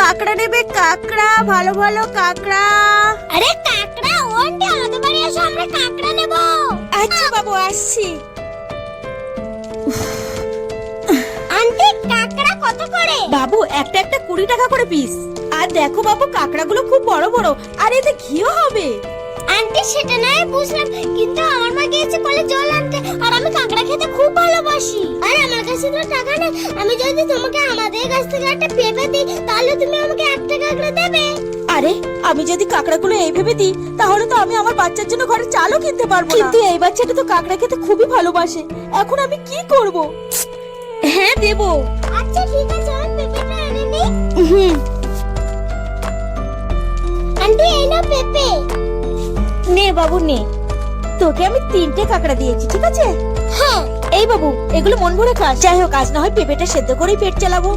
কাঁকড়া নেবে? কাঁকড়া, ভালো ভালো কাঁকড়া। আরে কাঁকড়া ওন্টি আমাদের বাড়ি এসো, আমরা কাঁকড়া নেব। আচ্ছা বাবু, আসছি। আন্টি কাঁকড়া কত করে? বাবু, একটা একটা 20 টাকা করে পিস। আর দেখো বাবু, কাঁকড়াগুলো খুব বড় বড়, আর এতে ঘিও হবে। আন্টি সেটা নয় বুঝলাম, কিন্তু আমার মা গিয়েছে কলে জল আনতে, আর আমি কাঁকড়া খেতে খুব ভালোবাসি। আর আমার কাছে তো টাকা নেই, আমি যদি তোমাকে আমাদের কাছ থেকে একটা পেঁপে দিই তাহলে তুমি আমাকে একটা কাঁকড়া দেবে। আরে, আমি যদি কাঁকড়াগুলো এই ভেবে দিই তাহলে তো আমি আমার বাচ্চার জন্য ঘরে চালও কিনতে পারবো না। কিন্তু এই বাচ্চাটা তো কাঁকড়া খেতে খুবই ভালোবাসে, এখন আমি কি করব? হ্যাঁ, দেবো। আচ্ছা ঠিক আছে, আমি পেঁপেটা এনে নিই। আন্টি এই নাও পেঁপে। নে বাবু নে, তোকে আমি 3টে কাঁকড়া দিয়েছি, ঠিক আছে? হ্যাঁ। এই বাবু, এগুলো মন ভরে খাস। যাই হোক, আজ না হয় পেঁপেটা সেদ্ধ করেই পেট চালাবো।